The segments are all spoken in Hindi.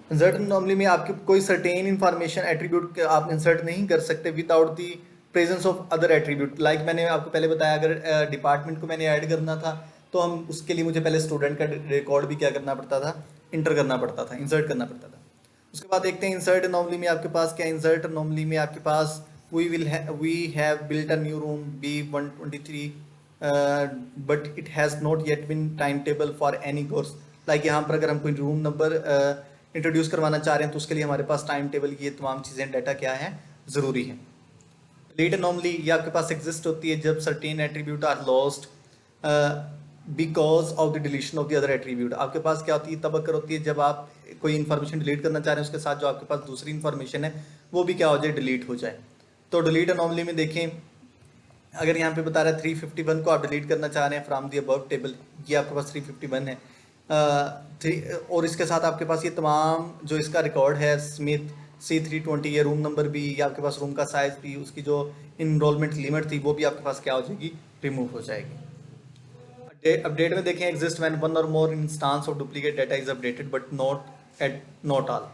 इंसर्ट नॉर्मली में आपकी कोई सर्टेन इंफॉर्मेशन एट्रीब्यूट आप इंसर्ट नहीं कर सकते without the presence of other attribute. Like मैंने आपको पहले बताया, अगर डिपार्टमेंट को मैंने ऐड करना था तो हम उसके लिए मुझे पहले स्टूडेंट का रिकॉर्ड भी क्या करना पड़ता था, इंटर करना पड़ता था, इंसर्ट करना पड़ता था। उसके बाद देखते हैं इंसर्ट नॉर्मली में आपके पास क्या। इंसर्ट नॉर्मली में आपके पास we have built a new room B123 but it has not yet been time table for any course. Like यहाँ पर अगर हम कोई रूम नंबर इंट्रोड्यूस करवाना चाह रहे हैं तो उसके लिए हमारे पास टाइम टेबल, ये तमाम चीज़ें डाटा क्या है, ज़रूरी है। डिलीट अनोमली ये आपके पास एग्जिस्ट होती है जब certain attribute are lost because of the deletion of the other attribute. आपके पास क्या होती है, तब अकर होती है जब आप कोई इन्फॉर्मेशन डिलीट करना चाह रहे हैं उसके साथ जो आपके पास दूसरी इन्फॉर्मेशन है वो भी क्या हो जाए, डिलीट हो जाए। तो डिलीट अनोमली में देखें, अगर यहाँ पे बता रहा है 351 को आप डिलीट करना चाह रहे हैं फ्रॉम दी अबव टेबल, ये आपके पास 351 है। और इसके साथ आपके पास ये तमाम जो इसका रिकॉर्ड है स्मिथ C320, ये रूम नंबर भी, ये आपके पास रूम का साइज भी, उसकी जो इनरोलमेंट लिमिट थी वो भी आपके पास क्या हो जाएगी, रिमूव हो जाएगी। अपडेट में देखें, एग्जिस्ट व्हेन वन और more instance of duplicate data is updated but not all.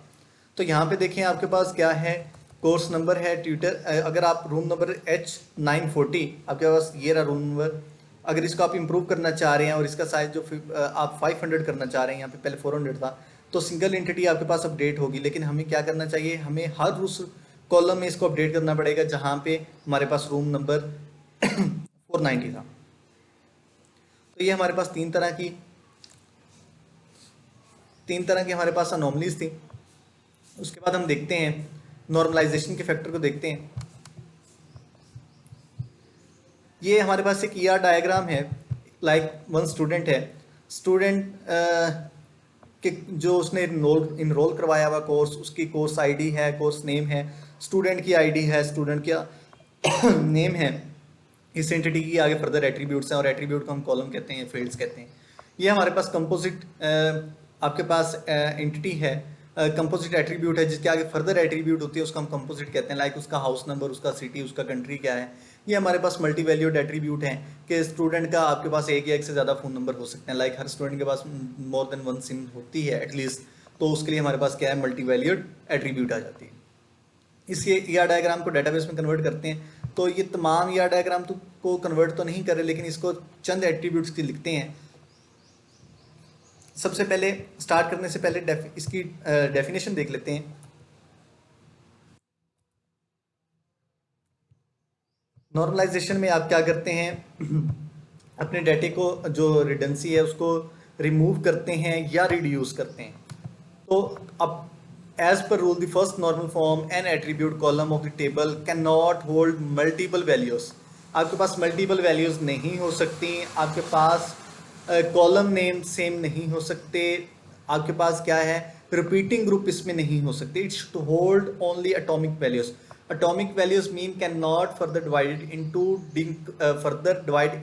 तो यहाँ पे देखें आपके पास क्या है, कोर्स नंबर है ट्यूटर। अगर आप रूम नंबर H940 आपके पास ये रहा रूम नंबर, अगर इसको आप इंप्रूव करना चाह रहे हैं और इसका साइज जो आप 500 करना चाह रहे हैं, यहाँ पे पहले 400 था, तो सिंगल एंटिटी आपके पास अपडेट होगी। लेकिन हमें क्या करना चाहिए, हमें हर उस कॉलम में इसको अपडेट करना पड़ेगा जहाँ पे हमारे पास रूम नंबर 490 था। तो ये हमारे पास तीन तरह की हमारे पास अनोमलीज थी। उसके बाद हम देखते हैं नॉर्मलाइजेशन के फैक्टर को देखते हैं। ये हमारे पास एक ER डायग्राम है। लाइक वन स्टूडेंट है, स्टूडेंट के जो उसने इनरोल करवाया हुआ कोर्स, उसकी कोर्स आईडी है, कोर्स नेम है, स्टूडेंट की आईडी है, स्टूडेंट का नेम है। इस एंटिटी की आगे फर्दर एट्रीब्यूट्स हैं और एट्रीब्यूट को हम कॉलम कहते हैं, फील्ड्स कहते हैं। ये हमारे पास कंपोजिट आपके पास एंटिटी है, कंपोजिट एट्रीब्यूट है जिसके आगे फर्दर एट्रीब्यूट होती है, उसको हम कंपोजिट कहते हैं। लाइक उसका हाउस नंबर, उसका सिटी, उसका कंट्री क्या है। ये हमारे पास मल्टी वैल्यूड एट्रीब्यूट हैं कि स्टूडेंट का आपके पास एक या एक से ज़्यादा फ़ोन नंबर हो सकते हैं। लाइक हर स्टूडेंट के पास मोर देन वन सिम होती है एटलीस्ट, तो उसके लिए हमारे पास क्या है, मल्टी वैल्यूड एट्रीब्यूट आ जाती है। इस ER डायग्राम को डेटाबेस में कन्वर्ट करते हैं, तो ये तमाम ER डायग्राम को कन्वर्ट तो नहीं कर रहे, लेकिन इसको चंद एट्रीब्यूट्स की लिखते हैं। सबसे पहले स्टार्ट करने से पहले इसकी डेफिनेशन देख लेते हैं। नॉर्मलाइजेशन में आप क्या करते हैं अपने डाटे को जो रिडेंसी है उसको रिमूव करते हैं या रिड्यूस करते हैं। तो अब as per rule the first normal form an attribute column of the table can not hold multiple values. आपके पास मल्टीपल वैल्यूज नहीं हो सकती, आपके पास कॉलम नेम सेम नहीं हो सकते, आपके पास क्या है, रिपीटिंग ग्रुप इसमें नहीं हो सकते। It should hold only atomic values. atomic values mean cannot further divide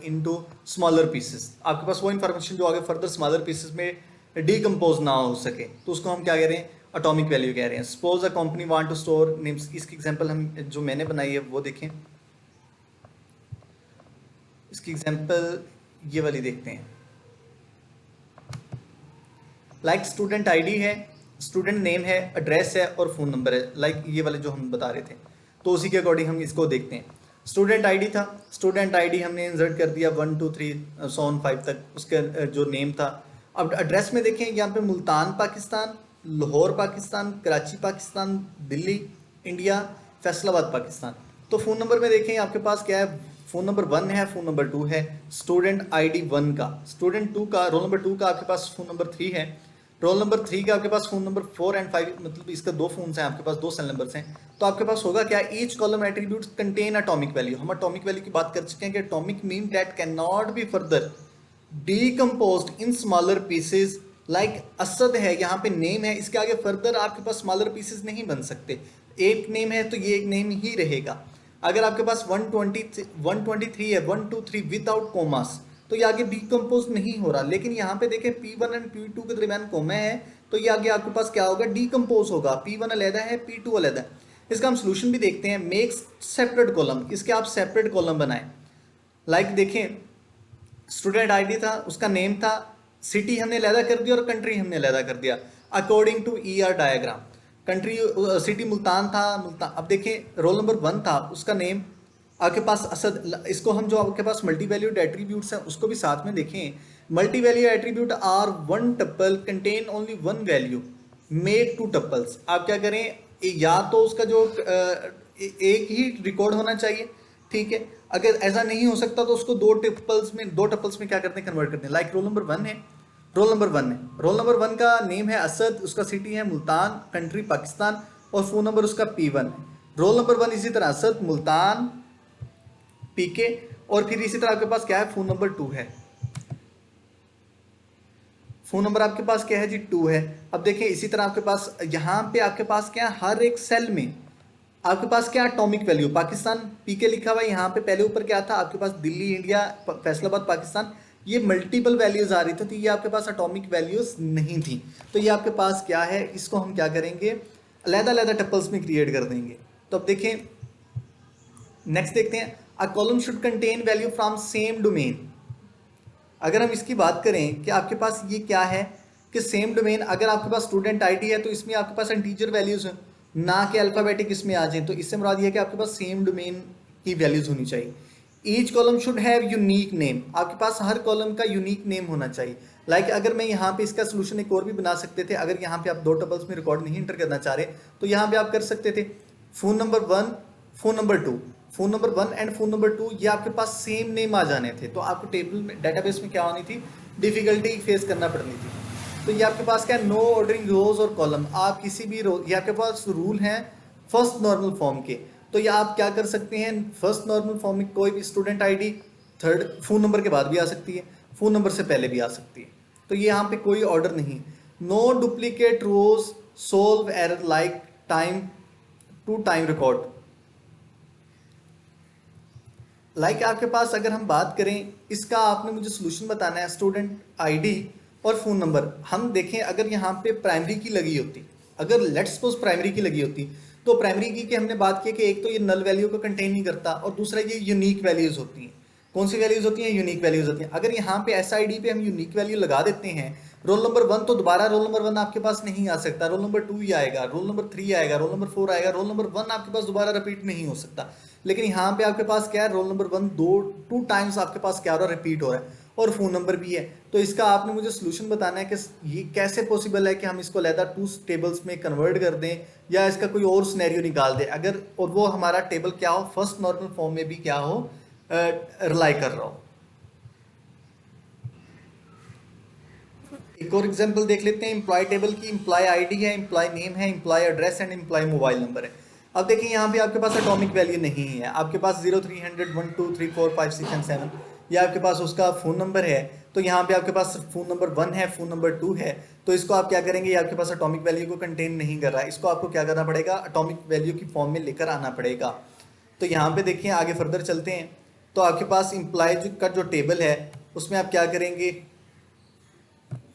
into smaller pieces। आपके पास वो इंफॉर्मेशन जो आगे फर्दर स्मॉलर पीसेस में डिकम्पोज ना हो सके, तो उसको हम क्या कह रहे हैं, अटोमिक वैल्यू कह रहे हैं। Suppose a company want to store names, इसकी एग्जांपल हम जो मैंने बनाई है वो देखें। इसकी एग्जांपल ये वाली देखते हैं। लाइक स्टूडेंट आईडी है, स्टूडेंट नेम है, एड्रेस है और फ़ोन नंबर है। लाइक ये वाले जो हम बता रहे थे, तो उसी के अकॉर्डिंग हम इसको देखते हैं। स्टूडेंट आईडी था, स्टूडेंट आईडी हमने इंसर्ट कर दिया 1 2 3 सोन 5 तक, उसके जो नेम था। अब एड्रेस में देखें, यहाँ पे मुल्तान पाकिस्तान, लाहौर पाकिस्तान, कराची पाकिस्तान, दिल्ली इंडिया, फैसलाबाद पाकिस्तान। तो फ़ोन नंबर में देखें आपके पास क्या है, फ़ोन नंबर 1 है, फ़ोन नंबर 2 है। स्टूडेंट आईडी 1 का, स्टूडेंट 2 का, रोल नंबर 2 का आपके पास फ़ोन नंबर 3 है, रोल नंबर 3 का आपके पास फ़ोन नंबर 4 एंड 5, मतलब इसका 2 फ़ोन्स हैं आपके पास, 2 सेल नंबर्स हैं। तो आपके पास होगा क्या, each column attributes contain atomic value. हम अटोमिक वैल्यू की बात कर चुके हैं कि atomic mean that can not be further decomposed in smaller pieces. Like Asad है, यहाँ पे नेम है, इसके आगे फर्दर आपके पास स्मॉलर पीसेज नहीं बन सकते। एक नेम है तो ये एक नेम ही रहेगा। अगर आपके पास 123 है, 1 2 3 विदाउट कोमास, तो ये आगे डीकम्पोज नहीं हो रहा। लेकिन यहाँ पे देखें P1 एंड P2 के दरमियान कोमा है, तो ये आगे आपके पास क्या होगा, डीकम्पोज होगा। P1 अलहदा है, P2 अलहदा है। इसका हम सोल्यूशन भी देखते हैं। मेक सेपरेट कॉलम, इसके आप सेपरेट कॉलम बनाएं। लाइक देखें, स्टूडेंट आईडी था, उसका नेम था, सिटी हमने अलहदा कर दिया और कंट्री हमने अलहदा कर दिया। According to ER diagram. Country city Multan था, मुल्तान। अब देखें रोल नंबर 1 था, उसका नेम आपके पास असद। इसको हम जो आपके पास मल्टी वैल्यूड एट्रीब्यूट्स हैं उसको भी साथ में देखें। Multi value attribute are one tuple contain only one value make two tuples. आप क्या करें, या तो उसका जो एक ही रिकॉर्ड होना चाहिए, ठीक है। अगर ऐसा नहीं हो सकता तो उसको दो टपल्स में क्या करते हैं, कन्वर्ट करते हैं। लाइक रोल नंबर 1 है, रोल नंबर वन का नेम है असद, उसका सिटी है मुल्तान, कंट्री पाकिस्तान, और फोन नंबर उसका P1 है। रोल नंबर 1 इसी तरह असद, मुल्तान, PK, और फिर इसी तरह आपके पास क्या है, फोन नंबर 2 है। फोन नंबर आपके पास क्या है जी, 2 है। अब देखिए इसी तरह आपके पास यहाँ पे आपके पास क्या है, हर एक सेल में आपके पास क्या एटॉमिक वैल्यू, पाकिस्तान PK लिखा हुआ है, यहाँ पे पहले ऊपर क्या था आपके पास, दिल्ली इंडिया, फैसलाबाद पाकिस्तान, ये मल्टीपल वैल्यूज आ रही थी, तो ये आपके पास एटॉमिक वैल्यूज नहीं थी। तो ये आपके पास क्या है, इसको हम क्या करेंगे, अलग-अलग टपल्स में क्रिएट कर देंगे। तो अब देखें, नेक्स्ट देखते हैं, a column should contain value from same domain. अगर हम इसकी बात करें कि आपके पास ये क्या है कि सेम डोमेन, अगर आपके पास स्टूडेंट आईडी है तो इसमें आपके पास इंटीजर वैल्यूज हैं, ना कि अल्फाबेटिक इसमें आ जाए। तो इससे मुराद ये है कि आपके पास सेम डोमेन की वैल्यूज होनी चाहिए। Each column should have unique name, आपके पास हर कॉलम का यूनिक नेम होना चाहिए। लाइक अगर मैं यहाँ पे इसका सोल्यूशन एक और भी बना सकते थे, अगर यहाँ पे आप दो टबल्स में रिकॉर्ड नहीं एंटर करना चाह रहे तो यहाँ पे आप कर सकते थे phone number 1, phone number 2, phone number 1 and phone number 2, ये आपके पास सेम नेम आ जाने थे, तो आपको टेबल में, डेटाबेस में क्या होनी थी, डिफिकल्टी फेस करना पड़नी थी। तो ये आपके पास क्या है, नो ऑर्डरिंग रोज और कॉलम, आप किसी भी रो, ये आपके पास रूल हैं फर्स्ट नॉर्मल फॉर्म के। तो ये आप क्या कर सकते हैं, फर्स्ट नॉर्मल फॉर्म में कोई भी student ID third phone number के बाद भी आ सकती है, फोन नंबर से पहले भी आ सकती है। तो ये यहाँ पे कोई ऑर्डर नहीं। No duplicate rows, solve error like time to time record. Like आपके पास अगर हम बात करें, इसका आपने मुझे सोल्यूशन बताना है, स्टूडेंट आईडी और फ़ोन नंबर। हम देखें अगर यहाँ पे प्राइमरी की लगी होती, अगर लेट्स सपोज प्राइमरी की लगी होती, तो प्राइमरी की कि हमने बात की कि एक तो ये नल वैल्यू को कंटेन नहीं करता, और दूसरा ये यूनिक वैल्यूज़ होती हैं। कौन सी वैल्यूज़ होती हैं, यूनिक वैल्यूज़ होती हैं। अगर यहाँ पे SID पे हम यूनिक वैल्यू लगा देते हैं, रोल नंबर 1 तो दोबारा रोल नंबर 1 आपके पास नहीं आ सकता, रोल नंबर 2 ही आएगा, रोल नंबर 3 आएगा, रोल नंबर 4 आएगा, रोल नंबर 1 आपके पास दोबारा रिपीट नहीं हो सकता। लेकिन यहाँ पे आपके पास क्या है, रोल नंबर 1 टू टाइम्स आपके पास क्या हो रहा है, रिपीट हो रहा है, और फोन नंबर भी है। तो इसका आपने मुझे सोल्यूशन बताना है कि ये कैसे पॉसिबल है कि हम इसको अलहदा 2 टेबल्स में कन्वर्ट कर दें, या इसका कोई और सिनेरियो निकाल दें, अगर और वो हमारा टेबल क्या हो, फर्स्ट नॉर्मल फॉर्म में भी क्या हो, रिलाई कर रहा हो। एक और एग्जांपल देख लेते हैं एम्प्लॉय टेबल की। एम्प्लॉय आईडी है, एम्प्लॉय नेम है, employee address and employee mobile number है। अब देखिए यहाँ पे आपके पास एटॉमिक वैल्यू नहीं है, आपके पास 0 300 1 2 3 4 5 6 एंड 7, ये आपके पास उसका फ़ोन नंबर है। तो यहाँ पे आपके पास फ़ोन नंबर 1 है, फ़ोन नंबर 2 है, तो इसको आप क्या करेंगे, ये आपके पास एटॉमिक वैल्यू को कंटेन नहीं कर रहा है, इसको आपको क्या करना पड़ेगा, एटॉमिक वैल्यू की फॉर्म में लेकर आना पड़ेगा। तो यहाँ पे देखिए आगे फर्दर चलते हैं, तो आपके पास एम्प्लॉय का जो टेबल है उसमें आप क्या करेंगे,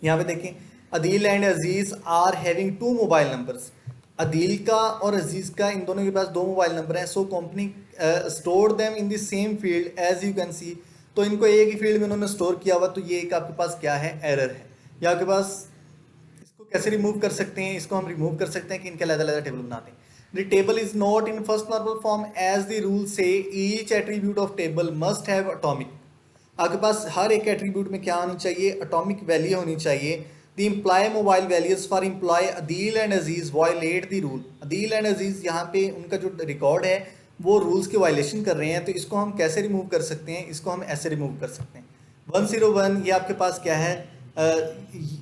यहाँ पे देखें, Adeel and Aziz are having 2 mobile numbers. Adeel का और अजीज का, इन दोनों के पास 2 मोबाइल नंबर हैं। So company store them in the same field as you can see, तो इनको एक ही फील्ड में उन्होंने स्टोर किया हुआ, तो ये एक आपके पास क्या है, एरर है। या आपके पास इसको कैसे रिमूव कर सकते हैं, इसको हम रिमूव कर सकते हैं कि इनके अलग-अलग टेबल बनाते हैं। The table is not in first normal form as the rule says each attribute of table must have atomic. आपके पास हर एक एट्रीब्यूट में क्या होनी चाहिए, एटॉमिक वैल्यू होनी चाहिए। The employee mobile values for employee Adeel and Aziz violate the rule. Adeel and Aziz यहाँ पे उनका जो रिकॉर्ड है वो रूल्स के वायलेशन कर रहे हैं, तो इसको हम कैसे रिमूव कर सकते हैं, इसको हम ऐसे रिमूव कर सकते हैं। 101 ये आपके पास क्या है,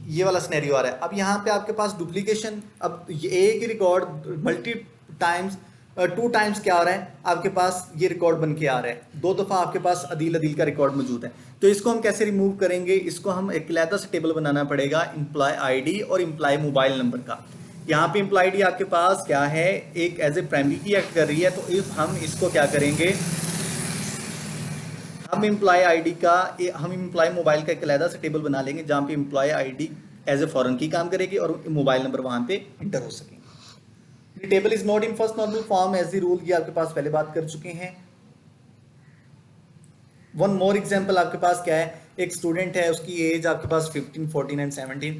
ये वाला सिनेरियो आ रहा है। अब यहाँ पे आपके पास डुप्लीकेशन, अब ये एक ही रिकॉर्ड मल्टी टाइम्स 2 टाइम्स क्या आ रहा है, आपके पास ये रिकॉर्ड बन के आ रहा है, 2 दफ़ा आपके पास अदील का रिकॉर्ड मौजूद है। तो इसको हम कैसे रिमूव करेंगे, इसको हम एक अलग से टेबल बनाना पड़ेगा एम्प्लॉय आईडी और एम्प्लॉय मोबाइल नंबर का। यहाँ पे एम्प्लॉय आईडी आपके पास क्या है, एक एज ए प्राइमरी की एक्ट कर रही है, तो इफ हम इसको क्या करेंगे, हम एम्प्लॉय आईडी का, हम एम्प्लॉय मोबाइल का एक अलग से टेबल बना लेंगे जहाँ पे employee ID as a foreign key काम करेगी और मोबाइल नंबर वहाँ पे इंटर हो सकेंगे। The table is not in first normal form as the rule, ये आपके पास पहले बात कर चुके हैं। वन मोर एग्जाम्पल आपके पास क्या है, एक स्टूडेंट है, उसकी एज आपके पास 15 14 एंड 17,